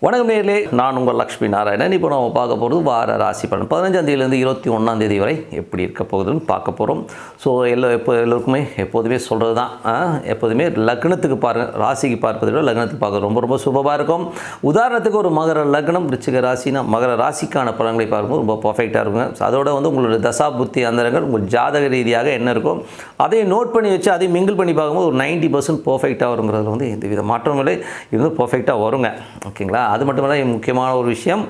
வணக்கம் நேயர்களே, நான் உங்கள் லக்ஷ்மி நாராயணன். இப்போ நம்ம பார்க்க போகிறது வார ராசி பலன் 15ஆம் தேதியிலேருந்து 21ஆம் தேதி வரை எப்படி இருக்க போகுதுன்னு பார்க்க போகிறோம். ஸோ எல்லோருக்குமே எப்போதுமே சொல்கிறது தான், எப்போதுமே லக்னத்துக்கு பாருங்கள், ராசிக்கு பார்ப்பதை விட லக்னத்துக்கு பார்க்க ரொம்ப ரொம்ப சுபமாக இருக்கும். உதாரணத்துக்கு ஒரு மகர லக்னம் விருச்சிக ராசினா மகர ராசிக்கான பலன்களை பார்க்கும்போது ரொம்ப பர்ஃபெக்டாக இருக்குங்க. அதோட உங்களோட தசா புத்தி அந்தரங்கள் உங்கள் ஜாதக ரீதியாக என்ன இருக்கும் அதையும் நோட் பண்ணி வச்சு அதையும் மிங்கிள் பண்ணி பார்க்கும்போது ஒரு 90% பர்ஃபெக்டாக வருங்கிறதுல எந்த வித மாற்றமும் இல்லை, இது பர்ஃபெக்டாக வருங்க. ஓகேங்களா? அது மட்டும் இல்லை, முக்கியமான ஒரு விஷயம்,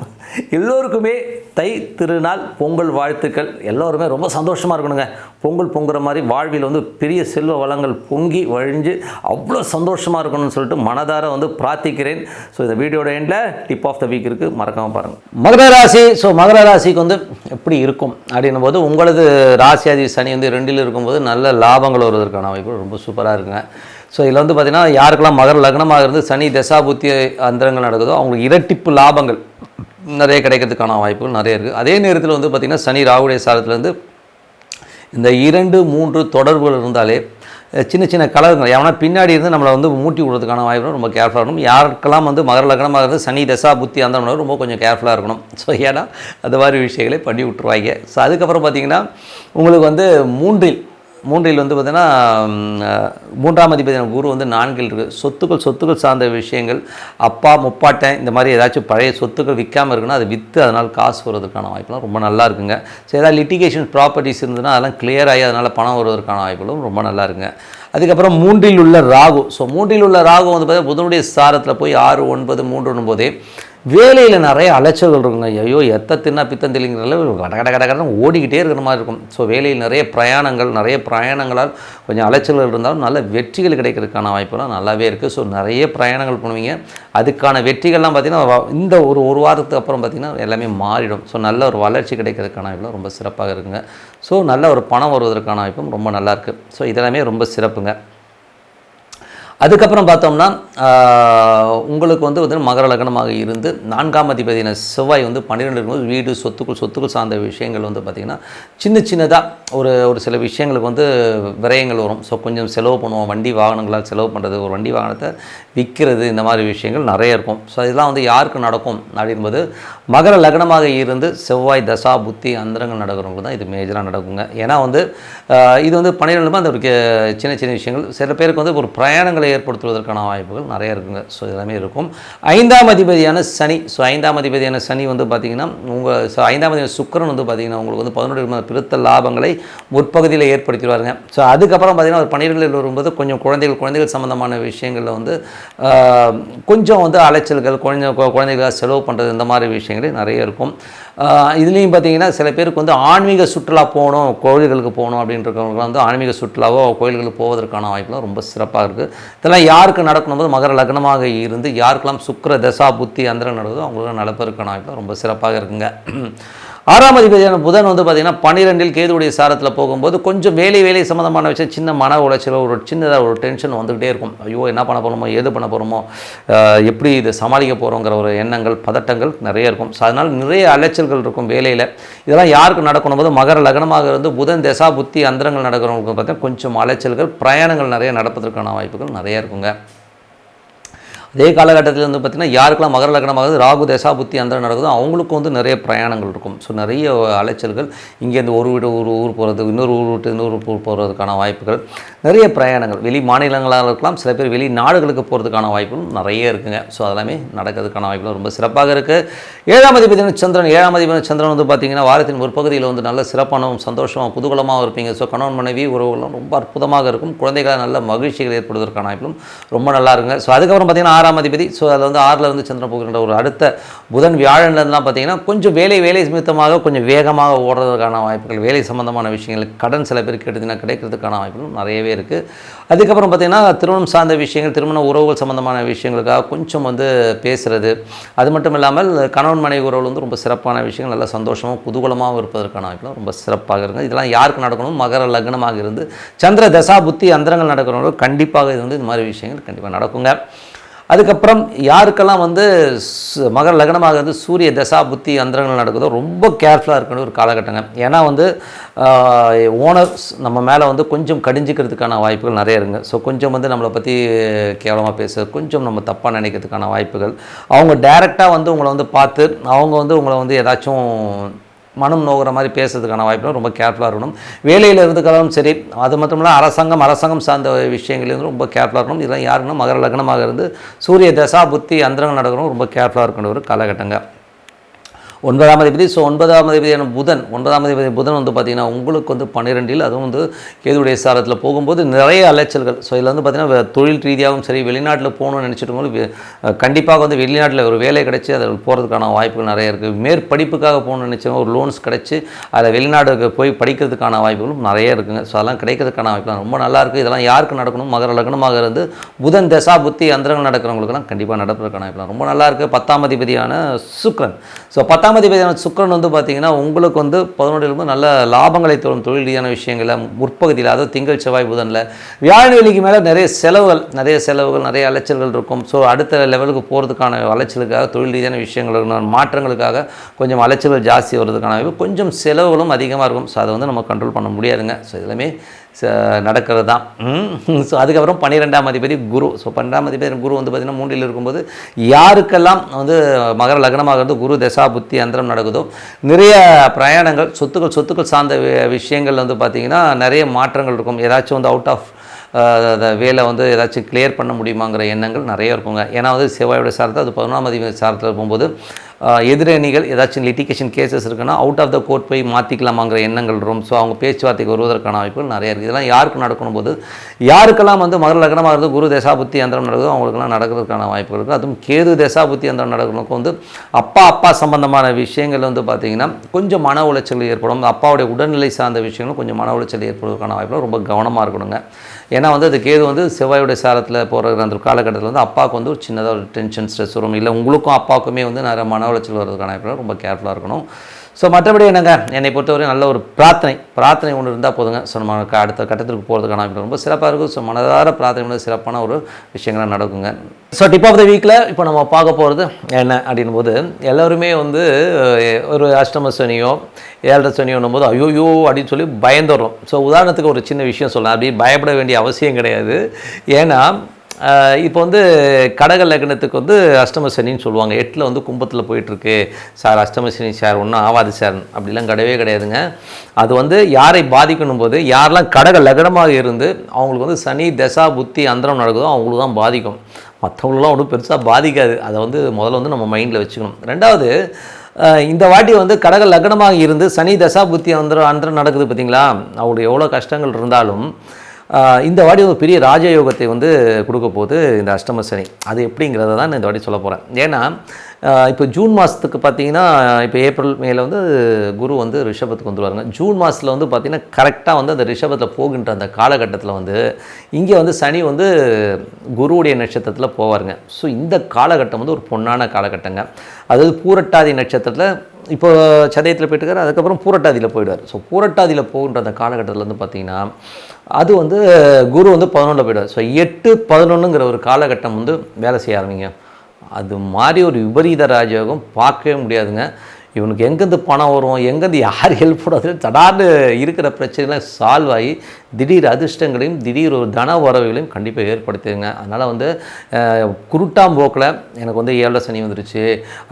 எல்லோருக்குமே தை திருநாள் பொங்கல் வாழ்த்துக்கள். எல்லோருமே ரொம்ப சந்தோஷமாக இருக்கணுங்க. பொங்கல் பொங்குற மாதிரி வாழ்வில் பெரிய செல்வ வளங்கள் பொங்கி வழிஞ்சு அவ்வளோ சந்தோஷமாக இருக்கணும்னு சொல்லிட்டு மனதார பிரார்த்திக்கிறேன். ஸோ இந்த வீடியோட எண்டில் டிப் ஆஃப் த வீக் இருக்குது, மறக்காமல் பாருங்கள். மகர ராசி. ஸோ மகர ராசிக்கு எப்படி இருக்கும் அப்படின்னும் போது, உங்களது ராசியாதி சனி 2ல் இருக்கும்போது நல்ல லாபங்கள் வருவதற்கான வாய்ப்பு ரொம்ப சூப்பராக இருக்குங்க. ஸோ இதில் பார்த்திங்கன்னா யாருக்கெல்லாம் மகர லக்னமாக இருந்து சனி தசா புத்தி அந்தரங்கள் நடக்குதோ அவங்களுக்கு இரட்டிப்பு லாபங்கள் நிறைய கிடைக்கிறதுக்கான வாய்ப்புகள் நிறைய இருக்குது. அதே நேரத்தில் பார்த்திங்கன்னா சனி ராகுடைய சாரத்துலேருந்து இந்த 2-3 தொடர்புகள் இருந்தாலே சின்ன சின்ன கலர்கள் எவனா பின்னாடி இருந்து நம்மளை மூட்டி விடுறதுக்கான வாய்ப்பு ரொம்ப கேர்ஃபுல்லாக இருக்கணும். யாருக்கெல்லாம் மகர லக்னமாக இருந்து சனி தசா புத்தி அந்த ரொம்ப கொஞ்சம் கேர்ஃபுல்லாக இருக்கணும். ஸோ ஏன்னா அந்த மாதிரி விஷயங்களை பண்ணி விட்டுருவாங்க. ஸோ அதுக்கப்புறம் பார்த்திங்கன்னா உங்களுக்கு மூன்றில் பார்த்திங்கன்னா 3ஆம் அதிபதியான குரு 4ல் இருக்குது. சொத்துக்கள் சார்ந்த விஷயங்கள், அப்பா முப்பாட்டன் இந்த மாதிரி ஏதாச்சும் பழைய சொத்துக்கள் விற்காமல் இருக்குன்னா அது விற்று அதனால் காசு வருவதற்கான வாய்ப்புலாம் ரொம்ப நல்லா இருக்குங்க. ஸோ ஏதாவது லிட்டிகேஷன் ப்ராப்பர்ட்டிஸ் இருந்ததுன்னா அதெல்லாம் கிளியர் ஆகி அதனால் பணம் வருவதற்கான வாய்ப்புகளும் ரொம்ப நல்லா இருக்குங்க. அதுக்கப்புறம் 3ல் உள்ள ராகு. ஸோ 3ல் உள்ள ராகு பார்த்தீங்கன்னா புதனுடைய சாரத்தில் போய் 6, 9, 3 போதே வேலையில் நிறைய அலைச்சல்கள் இருக்குங்க. ஐயோ எத்த தின்னா பித்தம் தெளிங்கிறதுல கட ஓடிக்கிட்டே இருக்கிற மாதிரி இருக்கும். ஸோ வேலையில் நிறைய பிரயாணங்களால் கொஞ்சம் அலைச்சல்கள் இருந்தாலும் நல்ல வெற்றிகள் கிடைக்கிறதுக்கான வாய்ப்புலாம் நல்லாவே இருக்குது. ஸோ நிறைய பிரயாணங்கள் பண்ணுவீங்க. அதுக்கான வெற்றிகள்லாம் பார்த்திங்கன்னா இந்த ஒரு வாரத்துக்கு அப்புறம் பார்த்திங்கன்னா எல்லாமே மாறிடும். ஸோ நல்ல ஒரு வளர்ச்சி கிடைக்கிறதுக்கான வாய்ப்புலாம் ரொம்ப சிறப்பாக இருக்குங்க. ஸோ நல்ல ஒரு பணம் வருவதற்கான வாய்ப்பும் ரொம்ப நல்லாயிருக்கு. ஸோ இதெல்லாமே ரொம்ப சிறப்புங்க. அதுக்கப்புறம் பார்த்தோம்னா உங்களுக்கு மகர லக்னமாக இருந்து 4ஆம் அதிபதியான செவ்வாய் 12 இருக்கும்போது வீடு சொத்துக்கள் சார்ந்த விஷயங்கள் பார்த்திங்கன்னா சின்னதாக ஒரு சில விஷயங்களுக்கு விரயங்கள் வரும். ஸோ கொஞ்சம் செலவு பண்ணுவோம், வண்டி வாகனங்களால் செலவு பண்ணுறது, ஒரு வண்டி வாகனத்தை விற்கிறது, இந்த மாதிரி விஷயங்கள் நிறைய இருக்கும். ஸோ இதெல்லாம் யாருக்கு நடக்கும் அப்படின்போது மகர லக்னமாக இருந்து செவ்வாய் தசா புத்தி அந்தரங்கள் நடக்கிறவங்களுக்கு தான் இது மேஜராக நடக்குங்க. ஏன்னா இது 12 அந்த ஒரு சின்ன விஷயங்கள் சில பேருக்கு ஒரு பிரயாணங்களை ஏற்படுத்துவதற்கான வாய்ப்புகள் நிறைய இருக்குங்க. ஸோ இதெல்லாமே இருக்கும். 5ஆம் அதிபதியான சனி. ஸோ 5ஆம் அதிபதியான சனி பார்த்திங்கன்னா உங்கள் 5ஆம் அதிபதி சுக்கிரன் பார்த்திங்கன்னா உங்களுக்கு 11 பெருத்த லாபங்களை முற்பகுதியில் ஏற்படுத்திடுவாருங்க. ஸோ அதுக்கப்புறம் பார்த்திங்கன்னா ஒரு 12ல் வரும்போது கொஞ்சம் குழந்தைகள் சம்மந்தமான விஷயங்களில் கொஞ்சம் அலைச்சல்கள், குழந்தைகளாக செலவு பண்ணுறது, இந்த மாதிரி விஷயங்களே நிறைய இருக்கும். இதுலேயும் பார்த்திங்கன்னா சில பேருக்கு ஆன்மீக சுற்றுலா போகணும், கோயில்களுக்கு போகணும் அப்படின்றவங்க ஆன்மீக சுற்றுலாவோ கோயில்களுக்கு போவதற்கான வாய்ப்புலாம் ரொம்ப சிறப்பாக இருக்குது. இதெல்லாம் யாருக்கு நடக்கணும் போது மகர லக்னமாக இருந்து யாருக்கெல்லாம் சுக்கிர தசா புத்தி அந்தரம் நடக்குதோ அவங்களுக்கு நடப்பதற்கான வாய்ப்புலாம் ரொம்ப சிறப்பாக இருக்குங்க. 6ஆம் அதிபதியான புதன் பார்த்திங்கன்னா 12ல் கேதுவுடைய சாரத்தில் போகும்போது கொஞ்சம் வேலை சம்மந்தமான விஷயம், சின்ன மன உளைச்சலோ ஒரு சின்னதாக ஒரு டென்ஷன் வந்துகிட்டே இருக்கும். ஐயோ என்ன பண்ண போகிறோமோ, ஏது பண்ண போகிறோமோ, எப்படி இதை சமாளிக்க போகிறோங்கிற ஒரு எண்ணங்கள் பதட்டங்கள் நிறைய இருக்கும். ஸோ அதனால் நிறைய அலைச்சல்கள் இருக்கும் வேலையில். இதெல்லாம் யாருக்கு நடக்கணும் போது மகர லக்னமாக இருந்து புதன் தசா புத்தி அந்தரங்கள் நடக்கிறவங்களுக்கு பார்த்தீங்கன்னா கொஞ்சம் அலைச்சல்கள், பிரயாணங்கள் நிறைய நடப்பதற்கான வாய்ப்புகள் நிறைய இருக்குங்க. அதே காலகட்டத்தில் பார்த்திங்கன்னா யாருக்கெல்லாம் மகர லக்னமாகுது ராகு தசா புத்தி அந்தரம் நடக்குதோ அவங்களுக்கு நிறைய பிரயாணங்கள் இருக்கும். ஸோ நிறைய அலைச்சல்கள், இங்கேருந்து ஒரு ஊர் போகிறது, இன்னொரு ஊர் விட்டு இன்னொரு ஊர் போகிறதுக்கான வாய்ப்புகள், நிறைய பிரயாணங்கள், வெளி மாநிலங்களாக இருக்கலாம், சில பேர் வெளி நாடுகளுக்கு போகிறதுக்கான வாய்ப்புகள் நிறைய இருக்குங்க. ஸோ அதெல்லாமே நடக்கிறதுக்கான வாய்ப்புகள் ரொம்ப சிறப்பாக இருக்குது. 7ஆம் அதிபதியான சந்திரன் பார்த்திங்கன்னா வாரத்தின் ஒரு பகுதியில் நல்ல சிறப்பானவும் சந்தோஷமாக குதூகலமாக இருப்பீங்க. ஸோ கணவன் மனைவி உறவுகளும் ரொம்ப அற்புதமாக இருக்கும். குழந்தைகளாக நல்ல மகிழ்ச்சிகள் ஏற்படுவதற்கான வாய்ப்புகளும் ரொம்ப நல்லா இருக்குங்க. ஸோ அதுக்கப்புறம் பார்த்திங்கன்னா 6ஆம் அதிபதி. ஸோ அதில் 6ல் சந்திரன் போகின்ற ஒரு அடுத்த புதன் வியாழன்லாம் பார்த்திங்கன்னா கொஞ்சம் வேலை நிமித்தமாக கொஞ்சம் வேகமாக ஓடுறதுக்கான வாய்ப்புகள், வேலை சம்பந்தமான விஷயங்கள், கடன் சில பேர் கேட்டதுன்னா கிடைக்கிறதுக்கான வாய்ப்புகள் நிறையவே இருக்குது. அதுக்கப்புறம் பார்த்திங்கன்னா திருமணம் சார்ந்த விஷயங்கள், திருமண உறவுகள் சம்பந்தமான விஷயங்களுக்காக கொஞ்சம் பேசுகிறது, அது மட்டும் இல்லாமல் கணவன் மனைவி உறவுகள் ரொம்ப சிறப்பான விஷயங்கள், நல்ல சந்தோஷமாக குதூகலமாக இருப்பதற்கான வாய்ப்புகள் ரொம்ப சிறப்பாக இருக்குது. இதெல்லாம் யாருக்கு நடக்கணும் மகர லக்னமாக இருந்து சந்திர தசா புத்தி அந்தரங்கள் நடக்கிறவங்க கண்டிப்பாக இது இந்த மாதிரி விஷயங்கள் கண்டிப்பாக நடக்குங்க. அதுக்கப்புறம் யாருக்கெல்லாம் வந்து மகர லக்னமாக வந்து சூரிய தசா புத்தி அந்தரங்கள் நடக்குதோ ரொம்ப கேர்ஃபுல்லாக இருக்கணும் ஒரு காலகட்டங்க. ஏன்னா வந்து ஓனர்ஸ் நம்ம மேலே வந்து கொஞ்சம் கடிஞ்சிக்கிறதுக்கான வாய்ப்புகள் நிறைய இருங்க. ஸோ கொஞ்சம் வந்து நம்மளை பற்றி கேவலமாக பேச, கொஞ்சம் நம்ம தப்பாக நினைக்கிறதுக்கான வாய்ப்புகள், அவங்க டைரெக்டாக வந்து உங்களை வந்து பார்த்து அவங்க வந்து உங்களை வந்து ஏதாச்சும் மனம் நோகிற மாதிரி பேசுறதுக்கான வாய்ப்புகள் ரொம்ப கேர்ஃபுல்லாக இருக்கணும். வேலையில் இருந்துக்காலும் சரி, அது மட்டும் இல்லை அரசாங்கம் சார்ந்த விஷயங்கள்லேருந்து ரொம்ப கேர்ஃபுல்லாக இருக்கணும். இதெல்லாம் யாருன்னா மகர லக்னமாக இருந்து சூரிய தசா புத்தி அந்தரங்கள் நடக்கணும் ரொம்ப கேர்ஃபுல்லாக இருக்கணும் ஒரு காலகட்டங்க. 9ஆம் அதிபதி. ஸோ 9ஆம் அதிபதியான புதன், 9ஆம் அதிபதி புதன் வந்து பார்த்திங்கன்னா உங்களுக்கு வந்து 12இல், அதுவும் வந்து கேதுவுடைய சாரத்தில் போகும்போது நிறைய அலைச்சல்கள். ஸோ இதில் வந்து பார்த்திங்கன்னா தொழில் ரீதியாகவும் சரி, வெளிநாட்டில் போகணும்னு நினச்சிட்டு போது கண்டிப்பாக வந்து வெளிநாட்டில் ஒரு வேலை கிடச்சி அதில் போகிறதுக்கான வாய்ப்புகள் நிறைய இருக்குது. மேற்படிப்புக்காக போகணும்னு நினச்சவங்க ஒரு லோன்ஸ் கிடச்சி அதில் வெளிநாடுக்கு போய் படிக்கிறதுக்கான வாய்ப்புகளும் நிறைய இருக்குங்க. ஸோ அதெல்லாம் கிடைக்கிறதுக்கான வாய்ப்புலாம் ரொம்ப நல்லாயிருக்கு. இதெல்லாம் யாருக்கு நடக்கணும்? மகர லக்னமாக இருந்து புதன் தசா புத்தி அந்தரங்கள் நடக்கிறவங்களுக்குலாம் கண்டிப்பாக நடப்பதற்கான வாய்ப்புலாம் ரொம்ப நல்லாயிருக்கு. 10ஆம் அதிபதியான சுக்கிரன். ஸோ 10ஆம் அதிபதியான சுக்கிரன் வந்து பார்த்திங்கன்னா உங்களுக்கு வந்து 11 நல்ல லாபங்களை தரும் தொழில் ரீதியான விஷயங்களில் முற்பகுதியில், அதாவது திங்கள் செவ்வாய் புதனில். வியாழன் வெள்ளிக்கு மேலே நிறைய செலவுகள் நிறைய அலைச்சல்கள் இருக்கும். ஸோ அடுத்த லெவலுக்கு போகிறதுக்கான அலைச்சலுக்காக, தொழில் ரீதியான விஷயங்கள் மாற்றங்களுக்காக கொஞ்சம் அலைச்சல்கள் ஜாஸ்தி வருவதற்கான வாய்ப்பு, கொஞ்சம் செலவுகளும் அதிகமாக இருக்கும். ஸோ அதை வந்து நம்ம கண்ட்ரோல் பண்ண முடியாதுங்க. ஸோ இதெல்லாமே நடக்கிறது தான். ஸோ அதுக்கப்புறம் 12ஆம் அதிபதி குரு. ஸோ 12ஆம் அதிபதி குரு வந்து பார்த்திங்கன்னா 3இல் இருக்கும்போது யாருக்கெல்லாம் வந்து மகர லக்னமாக இருந்து குரு தசா புத்தி அந்தரம் நடக்குதோ நிறைய பிரயாணங்கள், சொத்துக்கள் சார்ந்த விஷயங்கள் வந்து பார்த்திங்கன்னா நிறைய மாற்றங்கள் இருக்கும். ஏதாச்சும் வந்து அவுட் ஆஃப் வேலை வந்து ஏதாச்சும் கிளியர் பண்ண முடியுமாங்கிற எண்ணங்கள் நிறைய இருக்குங்க. ஏன்னா வந்து செவ்வாயோட சாரத்தில், அது 11ஆம் அதிபதி சாரத்தில் போகும்போது எதிரணிகள் ஏதாச்சும் லிட்டிகேஷன் கேசஸ் இருக்குன்னா அவுட் ஆஃப் த கோர்ட் போய் மாற்றிக்கலாமாங்கிற எண்ணங்கள் வரும். ஸோ அவங்க பேச்சுவார்த்தைக்கு வருவதற்கான வாய்ப்புகள் நிறைய இருக்குது. இதெல்லாம் யாருக்கு நடக்கணும் போது, யாருக்கெல்லாம் வந்து மகர லக்னமாக இருந்து குரு தசாபுத்தி அந்தரம் நடக்குதோ அவங்களுக்கெல்லாம் நடக்கிறதுக்கான வாய்ப்புகள் இருக்குது. அதுவும் கேது தசாபுத்தி அந்தரம் நடக்கிறவங்களுக்கு வந்து அப்பா சம்பந்தமான விஷயங்கள் வந்து பார்த்திங்கன்னா கொஞ்சம் மன உளைச்சல் ஏற்படும். அப்பாவுடைய உடல்நிலை சார்ந்த விஷயங்களும் கொஞ்சம் மன உளைச்சல் ஏற்படுவதற்கான வாய்ப்புகள் ரொம்ப கவனமாக இருக்கணுங்க. ஏன்னா வந்து அது கேது வந்து செவ்வாயுடைய சாரத்தில் போகிற அந்த காலகட்டத்தில் வந்து அப்பாவுக்கு வந்து ஒரு சின்னதாக ஒரு டென்ஷன் ஸ்ட்ரெஸ் வரும். இல்லை உங்களுக்கும் அப்பாவுக்குமே வந்து நிறைய மன உளைச்சல் வர்றதுக்கான வாய்ப்புகள் ரொம்ப கேர்ஃபுல்லாக இருக்கணும். ஸோ மற்றபடி என்னங்க, என்னை பொறுத்தவரை நல்ல ஒரு பிரார்த்தனை ஒன்று இருந்தால் போதுங்க. ஸோ நம்ம அடுத்த கட்டத்திற்கு போகிறதுக்கான வாய்ப்பு ரொம்ப சிறப்பாக இருக்கும். ஸோ மனதார பிரார்த்தனை சிறப்பான ஒரு விஷயங்கள்லாம் நடக்குங்க. ஸோ டிப் ஆஃப் த வீக்கில் இப்போ நம்ம பார்க்க போகிறது என்ன அப்படின் போது, எல்லோருமே வந்து ஒரு அஷ்டம சனியோ 7.5 சனியோன்னும் போது ஐயோயோ அப்படின்னு சொல்லி பயந்துடுறோம். ஸோ உதாரணத்துக்கு ஒரு சின்ன விஷயம் சொல்லலாம். அப்படி பயப்பட வேண்டிய அவசியம் கிடையாது. ஏன்னா இப்போ வந்து கடக லக்னத்துக்கு வந்து அஷ்டம சனின்னு சொல்லுவாங்க. 8 வந்து கும்பத்தில் போயிட்டுருக்கு சார், அஷ்டம சனி சார், ஒன்றும் ஆகாது சார் அப்படிலாம் கிடையாதுங்க. அது வந்து யாரை பாதிக்கணும் போது, யாரெல்லாம் கடக லக்னமாக இருந்து அவங்களுக்கு வந்து சனி தசா புத்தி அந்தரம் நடக்குதோ அவங்களுக்கு தான் பாதிக்கும். மற்றவங்களுக்குலாம் ஒன்றும் பெருசாக பாதிக்காது. அதை வந்து முதல்ல வந்து நம்ம மைண்டில் வச்சுக்கணும். ரெண்டாவது, இந்த வாட்டி வந்து கடக லக்னமாக இருந்து சனி தசா புத்தி அந்தரம் நடக்குது பார்த்தீங்களா, அவங்களுக்கு எவ்வளோ கஷ்டங்கள் இருந்தாலும் இந்த வாட்டி ஒரு பெரிய ராஜயோகத்தை வந்து கொடுக்க போகுது இந்த அஷ்டம சனி. அது எப்படிங்கிறத தான் இந்த வாட்டி சொல்ல போகிறேன். ஏன்னா இப்போ ஜூன் மாதத்துக்கு பார்த்தீங்கன்னா, இப்போ ஏப்ரல் மேல வந்து குரு வந்து ரிஷபத்துக்கு வந்துடுவாருங்க. ஜூன் மாதத்தில் வந்து பார்த்திங்கன்னா கரெக்டாக வந்து அந்த ரிஷபத்தில் போகின்ற அந்த காலகட்டத்தில் வந்து இங்கே வந்து சனி வந்து குருவுடைய நட்சத்திரத்தில் போவாருங்க. ஸோ இந்த காலகட்டம் வந்து ஒரு பொன்னான காலகட்டங்க. அதாவது பூரட்டாதி நட்சத்திரத்தில் இப்போ சதயத்தில் போயிட்டுருக்காரு, அதுக்கப்புறம் பூரட்டாதியில் போயிடுவார். ஸோ பூரட்டாதியில் போகின்ற அந்த காலகட்டத்தில் வந்து பார்த்திங்கன்னா அது வந்து குரு வந்து 11 போயிடுவார். ஸோ 8-11ங்கிற ஒரு காலகட்டம் வந்து வேலை செய்ய ஆரம்பிங்க. அது மாதிரி ஒரு விபரீத ராஜயோகம் பார்க்கவே முடியாதுங்க. இவனுக்கு எங்கேருந்து பணம் வரும், எங்கேருந்து யார் ஹெல்ப் பண்ணாது, தடார்னு இருக்கிற பிரச்சனைலாம் சால்வ் ஆகி திடீர் அதிர்ஷ்டங்களையும் திடீர் ஒரு தன வரவுகளையும் கண்டிப்பாக ஏற்படுத்திடுங்க. அதனால் வந்து குருட்டாம் போக்கில் எனக்கு வந்து 7 சனி வந்துருச்சு,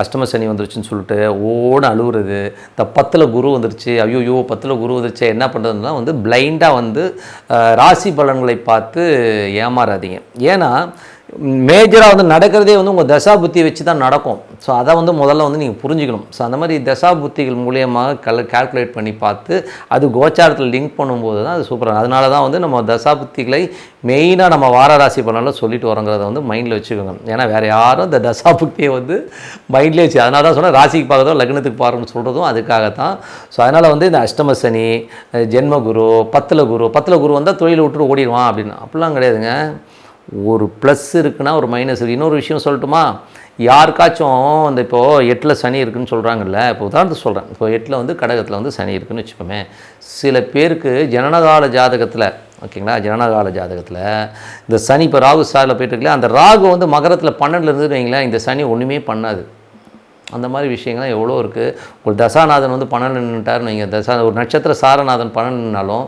அஷ்டம சனி வந்துருச்சுன்னு சொல்லிட்டு ஓட அழுகுறது, இந்த 10 குரு வந்துருச்சு, ஐயோ 10 குரு வந்துருச்சு என்ன பண்ணுறதுலாம் வந்து பிளைண்டாக வந்து ராசி பலன்களை பார்த்து ஏமாறாதீங்க. ஏன்னா மேஜராக வந்து நடக்கிறதே வந்து உங்கள் தசா புத்தி வச்சு தான் நடக்கும். ஸோ அதை வந்து முதல்ல வந்து நீங்கள் புரிஞ்சுக்கணும். ஸோ அந்த மாதிரி தசா புத்திகள் மூலியமாக கால்குலேட் பண்ணி பார்த்து அது கோச்சாரத்தில் லிங்க் பண்ணும்போது தான் அது சூப்பராக. அதனால தான் வந்து நம்ம தசா புத்திகளை மெயினாக நம்ம வாரராசி பலனில் சொல்லிட்டு வரோங்கிறத வந்து மைண்டில் வச்சுக்கோங்க. ஏன்னா வேறு யாரும் இந்த தசா புத்தியை வந்து மைண்ட்லேயே வச்சு, அதனால தான் சொன்னால் ராசிக்கு பார்க்குறதோ லக்னத்துக்கு பார்க்கணும்னு சொல்கிறதும் அதுக்காகத்தான். ஸோ அதனால் வந்து இந்த அஷ்டம சனி, ஜென்மகுரு, 10 குரு வந்தால் தொழிலை விட்டுட்டு ஓடிடுவான் அப்படின்னு அப்படிலாம் கிடையாதுங்க. ஒரு ப்ளஸ் இருக்குன்னா ஒரு மைனஸ் இருக்குது. இன்னொரு விஷயம் சொல்லட்டுமா, யாருக்காச்சும் இந்த இப்போது 8 சனி இருக்குதுன்னு சொல்கிறாங்கல்ல, இப்போ உதாரணத்துக்கு சொல்கிறேன், இப்போ 8 வந்து கடகத்தில் வந்து சனி இருக்குதுன்னு வச்சுப்போமே, சில பேருக்கு ஜனனகால ஜாதகத்தில் ஓகேங்களா. ஜனனகால ஜாதகத்தில் இந்த சனி இப்போ ராகு ஸ்டாரில் போயிட்டு இருக்குல்ல, அந்த ராகு வந்து மகரத்தில் 12 இருந்துன்னு வைங்களேன், இந்த சனி ஒன்றுமே பண்ணாது. அந்த மாதிரி விஷயங்கள்லாம் எவ்வளோ இருக்குது. ஒரு தசாநாதன் வந்து 12 நின்றுட்டாருன்னு வைங்க, ஒரு நட்சத்திர சாரநாதன் 12 நின்னாலும்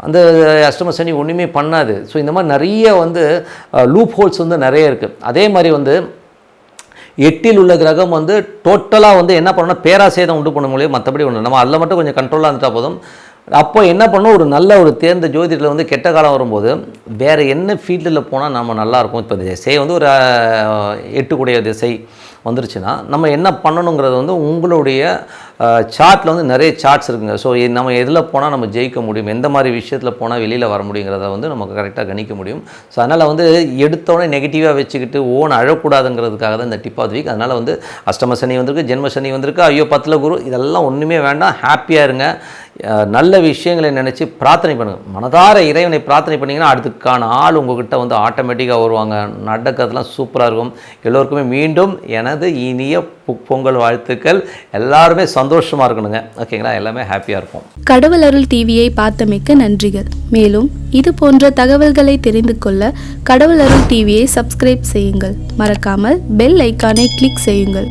அந்த அஷ்டம சனி ஒன்றுமே பண்ணாது. ஸோ இந்த மாதிரி நிறைய வந்து லூப் ஹோல்ஸ் வந்து நிறைய இருக்குது. அதே மாதிரி வந்து 8ல் உள்ள கிரகம் வந்து டோட்டலாக வந்து என்ன பண்ணணும்னா பேராசேதம் உண்டு பண்ண முடியும், மற்றபடி ஒன்று நம்ம அதில் மட்டும் கொஞ்சம் கண்ட்ரோலாக இருந்துட்டால் போதும். அப்போ என்ன பண்ணணும், ஒரு நல்ல ஒரு தேர்ந்த ஜோதிடத்தில் வந்து கெட்ட காலம் வரும்போது வேறு என்ன ஃபீல்டில் போனால் நம்ம நல்லாயிருக்கும். இப்போ திசை வந்து ஒரு 8 கூடிய திசை வந்துருச்சுன்னா நம்ம என்ன பண்ணணுங்கிறது வந்து உங்களுடைய சார்ட்டில் வந்து நிறைய சார்ட்ஸ் இருக்குங்க. ஸோ நம்ம எதில் போனால் நம்ம ஜெயிக்க முடியும், எந்த மாதிரி விஷயத்தில் போனால் வெளியில் வர முடியுங்கிறத வந்து நமக்கு கரெக்டாக கணிக்க முடியும். ஸோ அதனால் வந்து எடுத்தோடனே நெகட்டிவாக வச்சுக்கிட்டு அழக்கூடாதுங்கிறதுக்காக தான் இந்த டிப் ஆஃப் தி வீக். அதனால் வந்து அஷ்டம சனி வந்திருக்கு, ஜென்ம சனி வந்திருக்கு, ஐயோ 10ல் குரு, இதெல்லாம் ஒன்றுமே வேண்டாம். ஹாப்பியாக இருங்க. நல்ல விஷயங்களை நினச்சி பிரார்த்தனை பண்ணுங்கள். மனதார இறைவனை பிரார்த்தனை பண்ணிங்கன்னா அதுக்கான ஆள் உங்கள்கிட்ட வந்து ஆட்டோமேட்டிக்காக வருவாங்க. நடக்கிறதுலாம் சூப்பராக இருக்கும். எல்லோருக்குமே மீண்டும் எனது இனிய பொங்கல் வாழ்த்துக்கள். எல்லாருமே சந்தோஷமாக இருக்கணுங்க. ஓகேங்களா, எல்லாமே ஹாப்பியாக இருப்போம். கடவுள் அருள் டிவியை பார்த்தமைக்கு நன்றிகள். மேலும் இது போன்ற தகவல்களை தெரிந்து கொள்ள கடவுள் அருள் டிவியை சப்ஸ்கிரைப் செய்யுங்கள். மறக்காமல் பெல் ஐக்கானை கிளிக் செய்யுங்கள்.